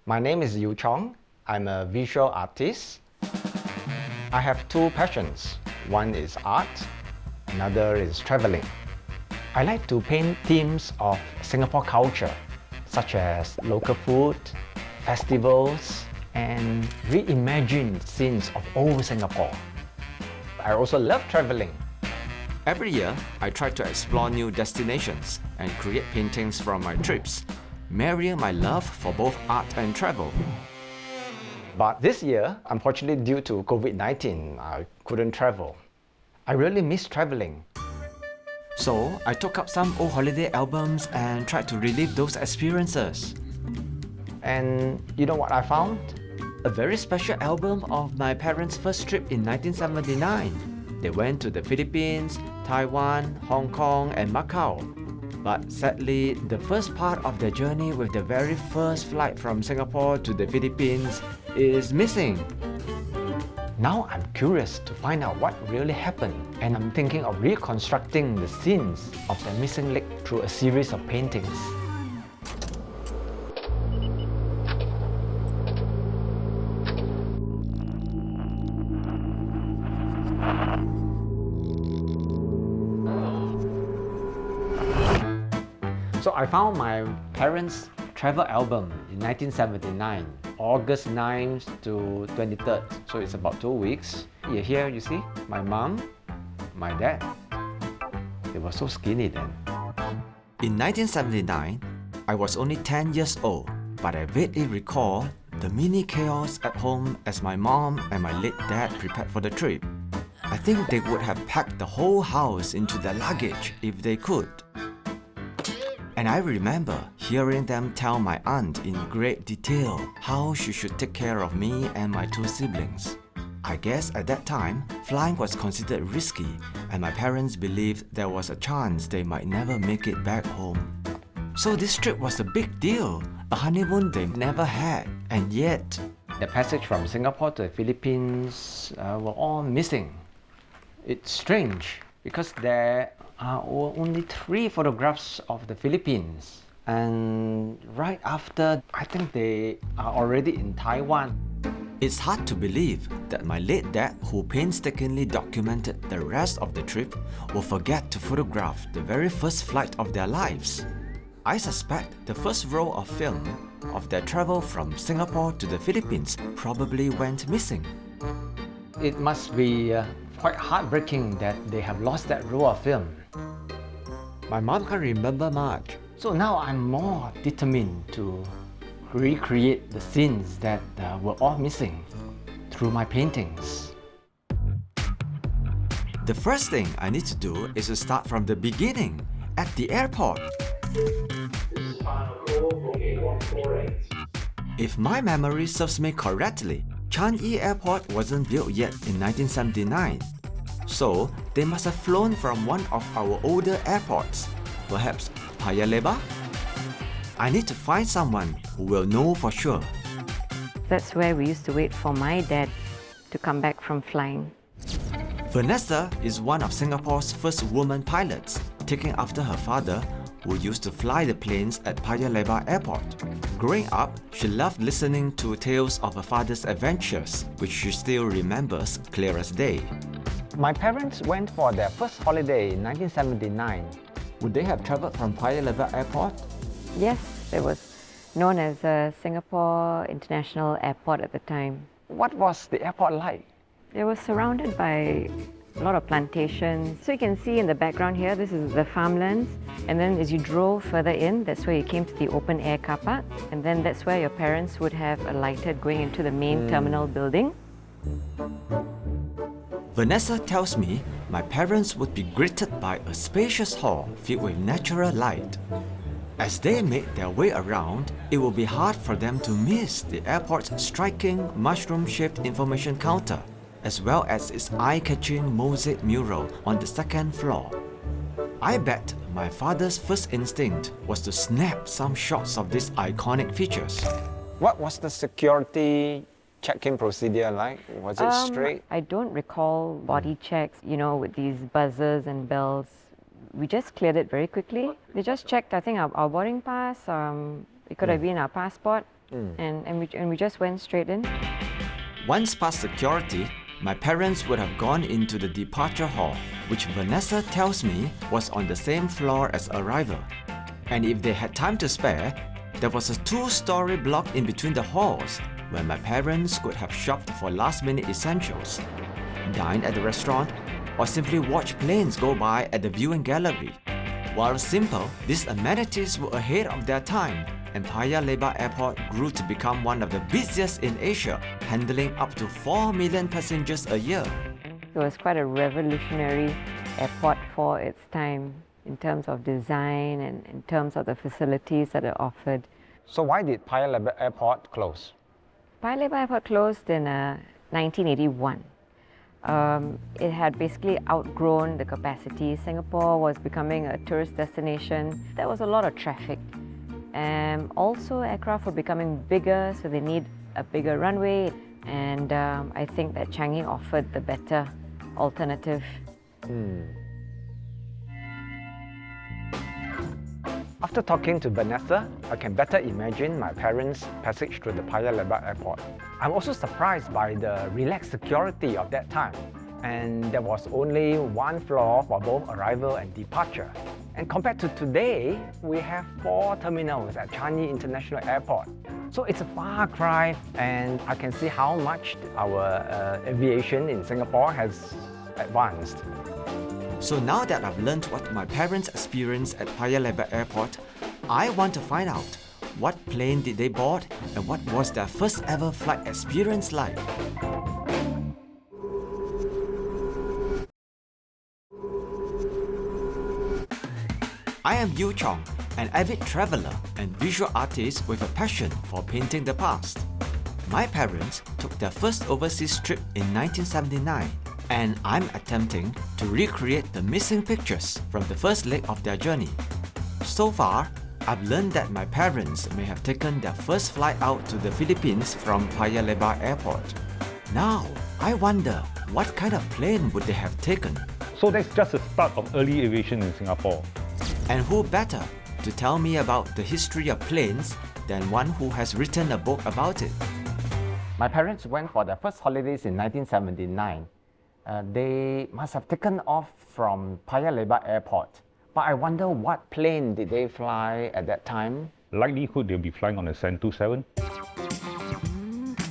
My name is Yu Chong. I'm a visual artist. I have two passions. One is art, another is traveling. I like to paint themes of Singapore culture, such as local food, festivals, and reimagine scenes of old Singapore. I also love traveling. Every year, I try to explore new destinations and create paintings from my trips, marrying my love for both art and travel. But this year, unfortunately due to COVID-19, I couldn't travel. I really miss traveling. So, I took up some old holiday albums and tried to relive those experiences. And you know what I found? A very special album of my parents' first trip in 1979. They went to the Philippines, Taiwan, Hong Kong, and Macau. But sadly, the first part of their journey with the very first flight from Singapore to the Philippines is missing. Now I'm curious to find out what really happened, and I'm thinking of reconstructing the scenes of the missing leg through a series of paintings. So I found my parents' travel album in 1979, August 9th to 23rd. So it's about 2 weeks. Here you see my mom, my dad. They were so skinny then. In 1979, I was only 10 years old, but I vaguely recall the mini chaos at home as my mom and my late dad prepared for the trip. I think they would have packed the whole house into their luggage if they could. And I remember hearing them tell my aunt in great detail how she should take care of me and my two siblings. I guess at that time, flying was considered risky, and my parents believed there was a chance they might never make it back home. So this trip was a big deal, a honeymoon they never had, and yet The passage from Singapore to the Philippines were all missing. It's strange because there are only 3 photographs of the Philippines, and right after, I think they are already in Taiwan. it's hard to believe that my late dad, who painstakingly documented the rest of the trip, will forget to photograph the very first flight of their lives. I suspect the first roll of film of their travel from Singapore to the Philippines probably went missing. It must be quite heartbreaking that they have lost that roll of film. My mom can't remember much, so now I'm more determined to recreate the scenes that were all missing through my paintings. The first thing I need to do is to start from the beginning, at the airport. If my memory serves me correctly, Changi Airport wasn't built yet in 1979. So, they must have flown from one of our older airports, perhaps Paya Lebar? I need to find someone who will know for sure. That's where we used to wait for my dad to come back from flying. Vanessa is one of Singapore's first woman pilots, taking after her father, who used to fly the planes at Paya Lebar Airport. Growing up, she loved listening to tales of her father's adventures, which she still remembers clear as day. My parents went for their first holiday in 1979. Would they have traveled from Paya Lebar Airport? Yes, it was known as Singapore International Airport at the time. What was the airport like? It was surrounded by a lot of plantations. So you can see in the background here, this is the farmlands. And then as you drove further in, that's where you came to the open air car park. And then that's where your parents would have alighted going into the main terminal building. Vanessa tells me my parents would be greeted by a spacious hall filled with natural light. As they made their way around, it will be hard for them to miss the airport's striking mushroom-shaped information counter, as well as its eye-catching mosaic mural on the second floor. I bet my father's first instinct was to snap some shots of these iconic features. What was the security check-in procedure like? Was it straight? I don't recall body checks, with these buzzers and bells. We just cleared it very quickly. They just checked, I think, our boarding pass. It could have been our passport. and we just went straight in. Once past security, my parents would have gone into the departure hall, which Vanessa tells me was on the same floor as arrival. And if they had time to spare, there was a 2-story block in between the halls where my parents could have shopped for last-minute essentials, dine at the restaurant, or simply watch planes go by at the viewing gallery. While simple, these amenities were ahead of their time, and Paya Lebar Airport grew to become one of the busiest in Asia, handling up to 4 million passengers a year. It was quite a revolutionary airport for its time in terms of design and in terms of the facilities that it offered. So why did Paya Lebar Airport close? Paya Lebar Airport closed in 1981. It had basically outgrown the capacity. Singapore was becoming a tourist destination. There was a lot of traffic. Also, aircraft were becoming bigger, so they need a bigger runway. And I think that Changi offered the better alternative. After talking to Vanessa, I can better imagine my parents' passage through the Paya Lebar Airport. I'm also surprised by the relaxed security of that time. And there was only one floor for both arrival and departure. And compared to today, we have 4 terminals at Changi International Airport. So it's a far cry, and I can see how much our aviation in Singapore has advanced. So now that I've learned what my parents experienced at Paya Lebar Airport, I want to find out what plane did they board and what was their first ever flight experience like. I am Yu Chong, an avid traveller and visual artist with a passion for painting the past. My parents took their first overseas trip in 1979, and I'm attempting to recreate the missing pictures from the first leg of their journey. So far, I've learned that my parents may have taken their first flight out to the Philippines from Paya Lebar Airport. Now, I wonder what kind of plane would they have taken? So that's just the start of early aviation in Singapore. And who better to tell me about the history of planes than one who has written a book about it? My parents went for their first holidays in 1979. They must have taken off from Paya Lebar Airport. But I wonder what plane did they fly at that time? Likelihood they'll be flying on a 727.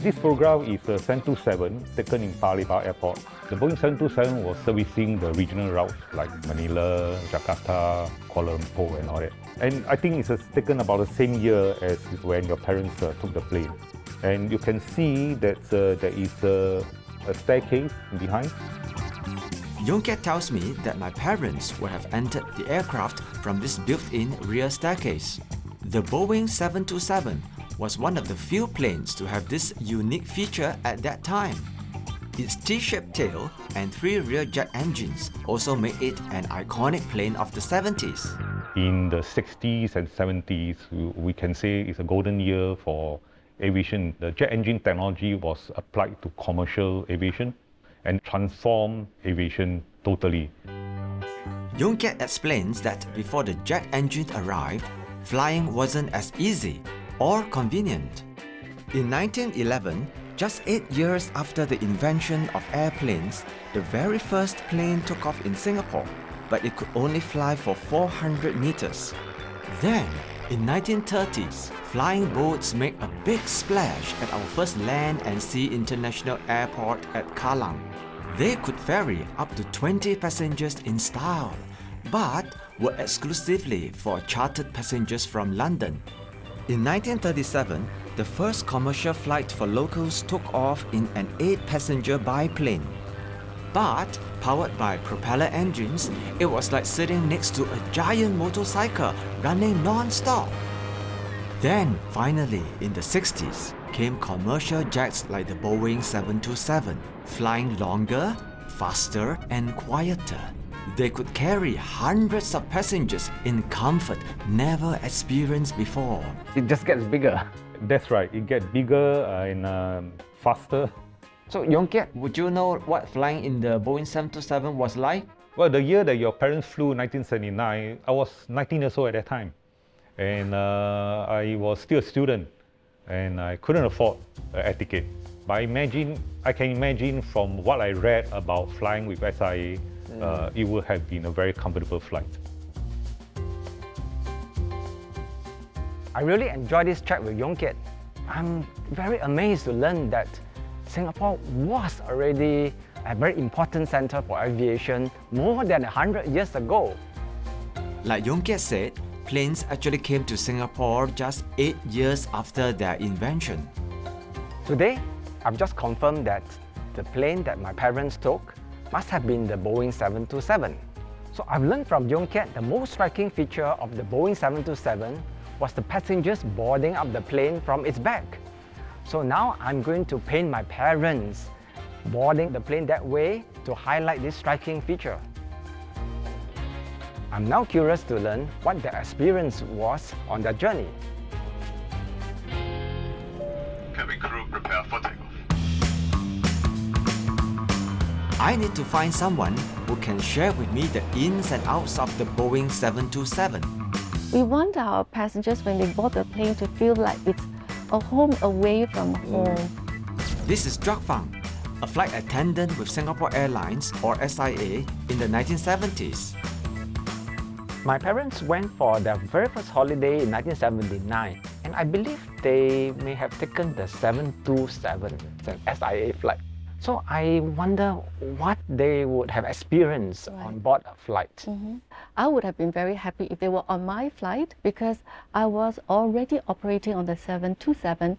This photograph is a 727 taken in Paya Lebar Airport. The Boeing 727 was servicing the regional routes like Manila, Jakarta, Kuala Lumpur and all that. And I think it's taken about the same year as when your parents took the plane. And you can see that there is a staircase behind. Yongkiat tells me that my parents would have entered the aircraft from this built-in rear staircase. The Boeing 727 was one of the few planes to have this unique feature at that time. Its T-shaped tail and 3 rear jet engines also made it an iconic plane of the 70s. In the 60s and 70s, we can say it's a golden year for aviation. The jet engine technology was applied to commercial aviation and transformed aviation totally. Yongkiat explains that before the jet engine arrived, flying wasn't as easy or convenient. In 1911, just 8 years after the invention of airplanes, the very first plane took off in Singapore, but it could only fly for 400 meters. Then, in 1930s, flying boats made a big splash at our first land and sea international airport at Kallang. They could ferry up to 20 passengers in style, but were exclusively for chartered passengers from London. In 1937, the first commercial flight for locals took off in an 8-passenger biplane. But, powered by propeller engines, it was like sitting next to a giant motorcycle running non-stop. Then, finally, in the 60s, came commercial jets like the Boeing 727, flying longer, faster, and quieter. They could carry hundreds of passengers in comfort never experienced before. It just gets bigger. That's right, it gets bigger and faster. So Yongkiat, would you know what flying in the Boeing 727 was like? Well, the year that your parents flew, 1979, I was 19 years old at that time. And I was still a student. and I couldn't afford an air ticket. But I can imagine from what I read about flying with SIA, it would have been a very comfortable flight. I really enjoyed this trip with Yong Kiat. I'm very amazed to learn that Singapore was already a very important center for aviation more than 100 years ago. Like Yong Kiat said, planes actually came to Singapore just 8 years after their invention. Today, I've just confirmed that the plane that my parents took must have been the Boeing 727. So I've learned from Yong Kiat the most striking feature of the Boeing 727 was the passengers boarding up the plane from its back. So now I'm going to paint my parents boarding the plane that way to highlight this striking feature. I'm now curious to learn what their experience was on their journey. Cabin crew, prepare for takeoff. I need to find someone who can share with me the ins and outs of the Boeing 727. We want our passengers, when they board the plane, to feel like it's a home away from home. This is Jock Fang, a flight attendant with Singapore Airlines or SIA in the 1970s. My parents went for their very first holiday in 1979, and I believe they may have taken the 727, an SIA flight. So I wonder what they would have experienced on board a flight. I would have been very happy if they were on my flight, because I was already operating on the 727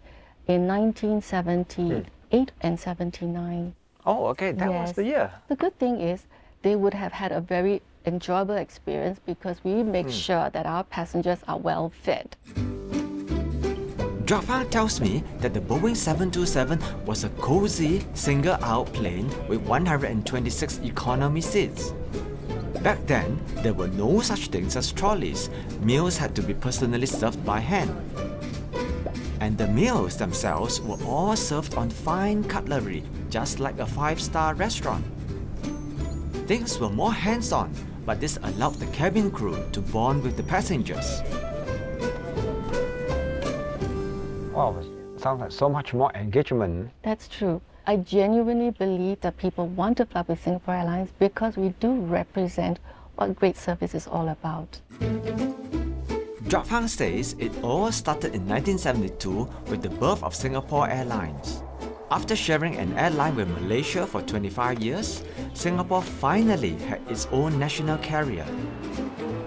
in 1978 and 79. Oh, okay, that was Yes. the year. The good thing is they would have had a very enjoyable experience because we make sure that our passengers are well fed. Jock Fang tells me that the Boeing 727 was a cozy, single-aisle plane with 126 economy seats. Back then, there were no such things as trolleys. Meals had to be personally served by hand. And the meals themselves were all served on fine cutlery, just like a five-star restaurant. Things were more hands-on, but this allowed the cabin crew to bond with the passengers. Wow, sounds like so much more engagement. That's true. I genuinely believe that people want to fly with Singapore Airlines because we do represent what great service is all about. Jock Fang says it all started in 1972 with the birth of Singapore Airlines. After sharing an airline with Malaysia for 25 years, Singapore finally had its own national carrier.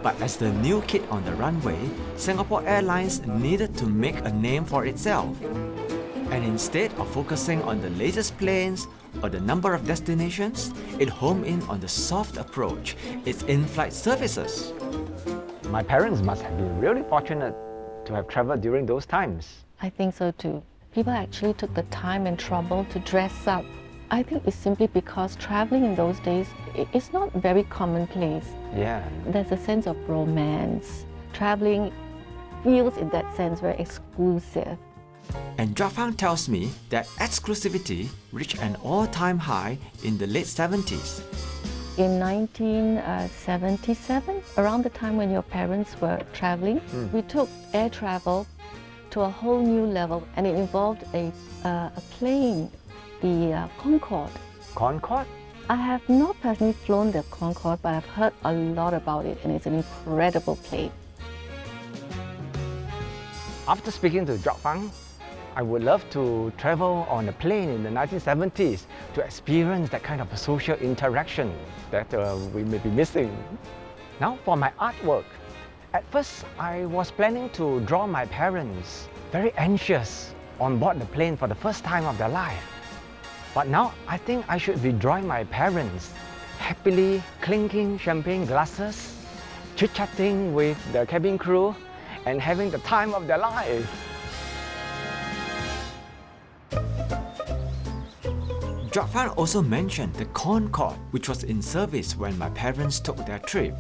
But as the new kid on the runway, Singapore Airlines needed to make a name for itself. And instead of focusing on the latest planes or the number of destinations, it homed in on the soft approach, its in-flight services. My parents must have been really fortunate to have traveled during those times. I think so too. People actually took the time and trouble to dress up. I think it's simply because traveling in those days, it's not very commonplace. Yeah. There's a sense of romance. Traveling feels, in that sense, very exclusive. And Jock Fang tells me that exclusivity reached an all-time high in the late 70s. In 1977, around the time when your parents were traveling, we took air travel to a whole new level, and it involved a plane, the Concorde. Concorde? I have not personally flown the Concorde, but I've heard a lot about it, and it's an incredible plane. After speaking to Jock Fang, I would love to travel on a plane in the 1970s to experience that kind of a social interaction that we may be missing. Now for my artwork. At first, I was planning to draw my parents very anxious on board the plane for the first time of their life. But now I think I should be drawing my parents happily clinking champagne glasses, chit-chatting with the cabin crew, and having the time of their life. Jock Fang also mentioned the Concorde, which was in service when my parents took their trip.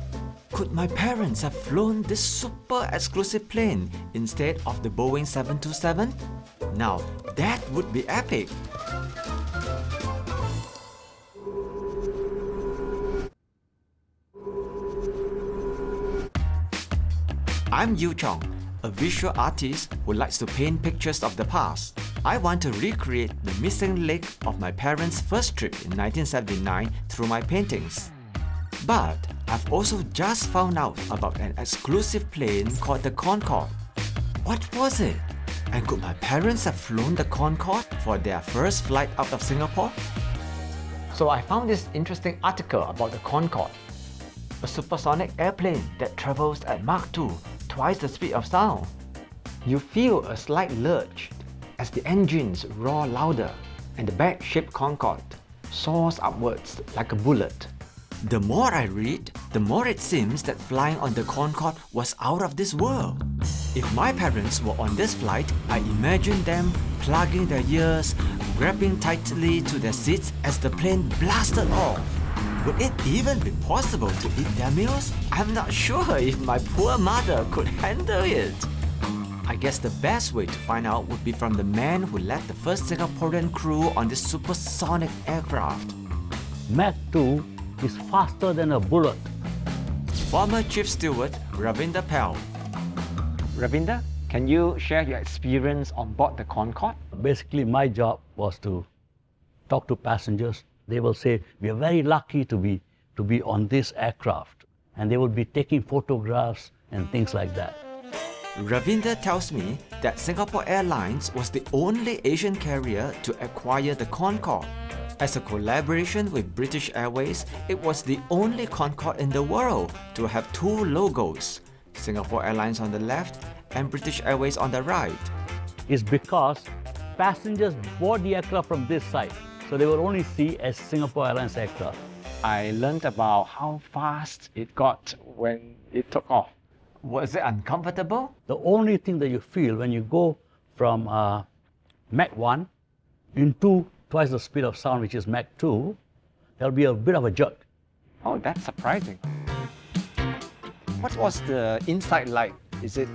Could my parents have flown this super exclusive plane instead of the Boeing 727? Now, that would be epic! I'm Yu Chong. a visual artist who likes to paint pictures of the past. I want to recreate the missing leg of my parents' first trip in 1979 through my paintings. But I've also just found out about an exclusive plane called the Concorde. What was it? And could my parents have flown the Concorde for their first flight out of Singapore? So I found this interesting article about the Concorde, a supersonic airplane that travels at Mach 2, twice the speed of sound. You feel a slight lurch as the engines roar louder and the bag-shaped Concorde soars upwards like a bullet. The more I read, the more it seems that flying on the Concorde was out of this world. If my parents were on this flight, I imagine them plugging their ears, grabbing tightly to their seats as the plane blasted off. Would it even be possible to eat their meals? I'm not sure if my poor mother could handle it. I guess the best way to find out would be from the man who led the first Singaporean crew on this supersonic aircraft. Mach 2 is faster than a bullet. Former Chief Steward Ravinder Pal. Ravinder, can you share your experience on board the Concorde? Basically, my job was to talk to passengers. They will say, we are very lucky to be on this aircraft. And they will be taking photographs and things like that. Ravinder tells me that Singapore Airlines was the only Asian carrier to acquire the Concorde. As a collaboration with British Airways, it was the only Concorde in the world to have two logos, Singapore Airlines on the left and British Airways on the right. It's because passengers board the aircraft from this side, so they will only see as Singapore Airlines aircraft. I learned about how fast it got when it took off. Was it uncomfortable? The only thing that you feel when you go from Mach 1 into twice the speed of sound, which is Mach 2, there'll be a bit of a jerk. Oh, that's surprising. What was the inside like? Is it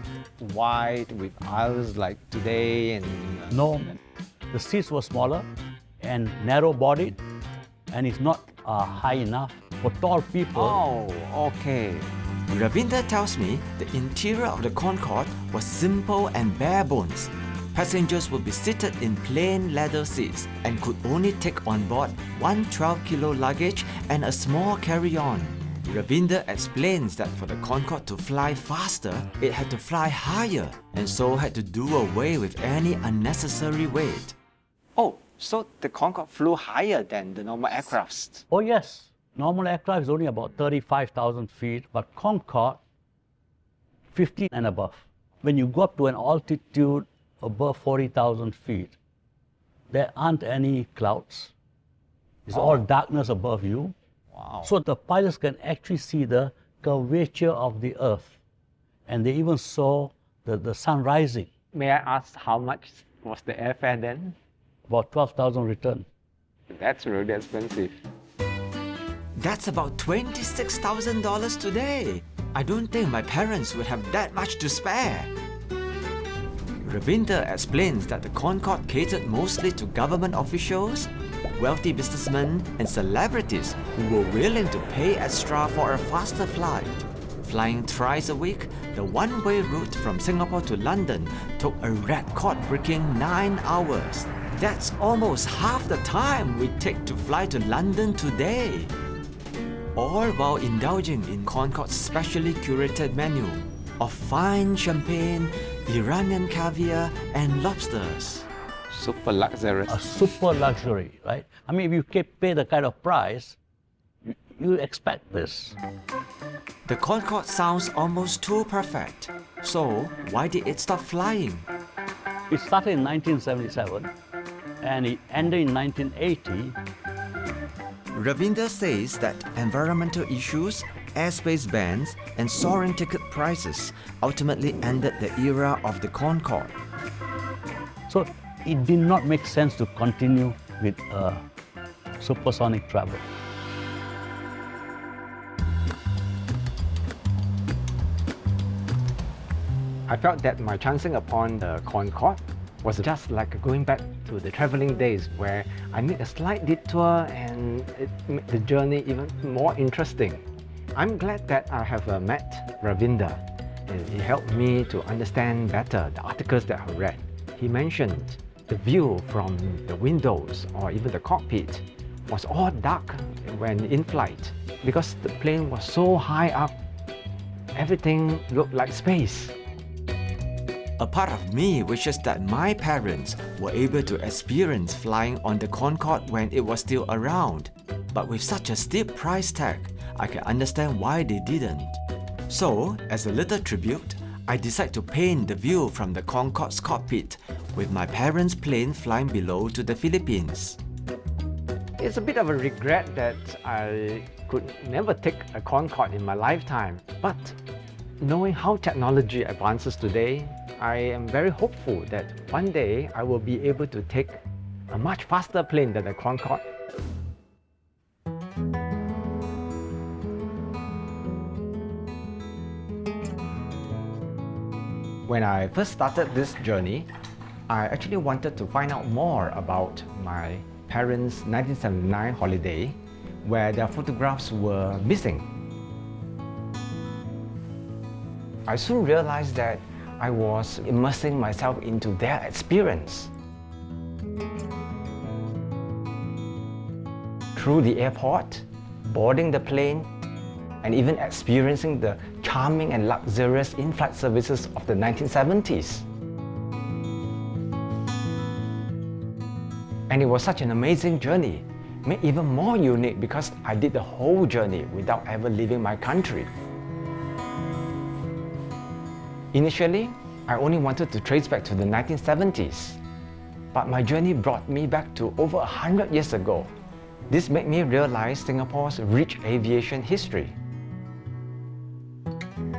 wide with aisles like today? And No, the seats were smaller and narrow-bodied, and it's not high enough for tall people. Oh, okay. Ravinder tells me the interior of the Concorde was simple and bare bones. Passengers would be seated in plain leather seats and could only take on board one 12-kilo luggage and a small carry-on. Ravinder explains that for the Concorde to fly faster, it had to fly higher and so had to do away with any unnecessary weight. Oh, so the Concorde flew higher than the normal aircrafts. Oh yes, normal aircraft is only about 35,000 feet, but Concorde, 50 and above. When you go up to an altitude above 40,000 feet, there aren't any clouds. It's all darkness above you. Wow. So the pilots can actually see the curvature of the Earth. And they even saw the sun rising. May I ask how much was the airfare then? About 12,000 return. That's really expensive. That's about $26,000 today. I don't think my parents would have that much to spare. Ravinder explains that the Concorde catered mostly to government officials, wealthy businessmen, and celebrities who were willing to pay extra for a faster flight. Flying thrice a week, the one-way route from Singapore to London took a record-breaking 9 hours. That's almost half the time we take to fly to London today. All while indulging in Concorde's specially curated menu of fine champagne, Iranian caviar, and lobsters. Super luxurious. A super luxury, right? I mean, if you pay the kind of price, you expect this. The Concorde sounds almost too perfect. So, why did it stop flying? It started in 1977 and it ended in 1980. Ravinder says that environmental issues, airspace bans, and soaring ticket prices ultimately ended the era of the Concorde. So it did not make sense to continue with supersonic travel. I felt that my chancing upon the Concorde was just like going back to the traveling days where I made a slight detour and it made the journey even more interesting. I'm glad that I have met Ravinder It helped me to understand better the articles that I read. He mentioned the view from the windows or even the cockpit was all dark when in flight because the plane was so high up. Everything looked like space. A part of me wishes that my parents were able to experience flying on the Concorde when it was still around. But with such a steep price tag, I can understand why they didn't. So, as a little tribute, I decide to paint the view from the Concorde's cockpit with my parents' plane flying below to the Philippines. It's a bit of a regret that I could never take a Concorde in my lifetime. But knowing how technology advances today, I am very hopeful that one day I will be able to take a much faster plane than the Concorde. When I first started this journey, I actually wanted to find out more about my parents' 1979 holiday, where their photographs were missing. I soon realized that I was immersing myself into their experience. Through the airport, boarding the plane, and even experiencing the charming and luxurious in-flight services of the 1970s. And it was such an amazing journey, made even more unique because I did the whole journey without ever leaving my country. Initially, I only wanted to trace back to the 1970s, but my journey brought me back to over 100 years ago. This made me realize Singapore's rich aviation history.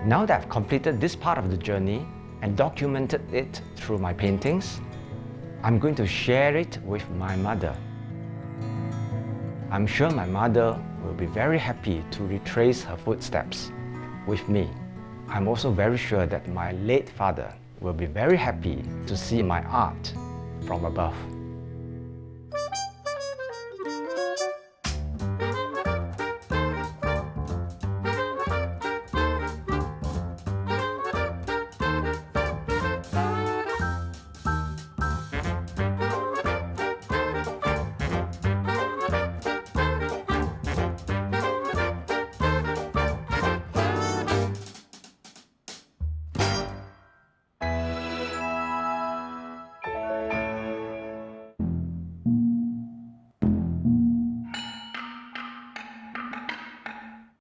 Now that I've completed this part of the journey and documented it through my paintings, I'm going to share it with my mother. I'm sure my mother will be very happy to retrace her footsteps with me. I'm also very sure that my late father will be very happy to see my art from above.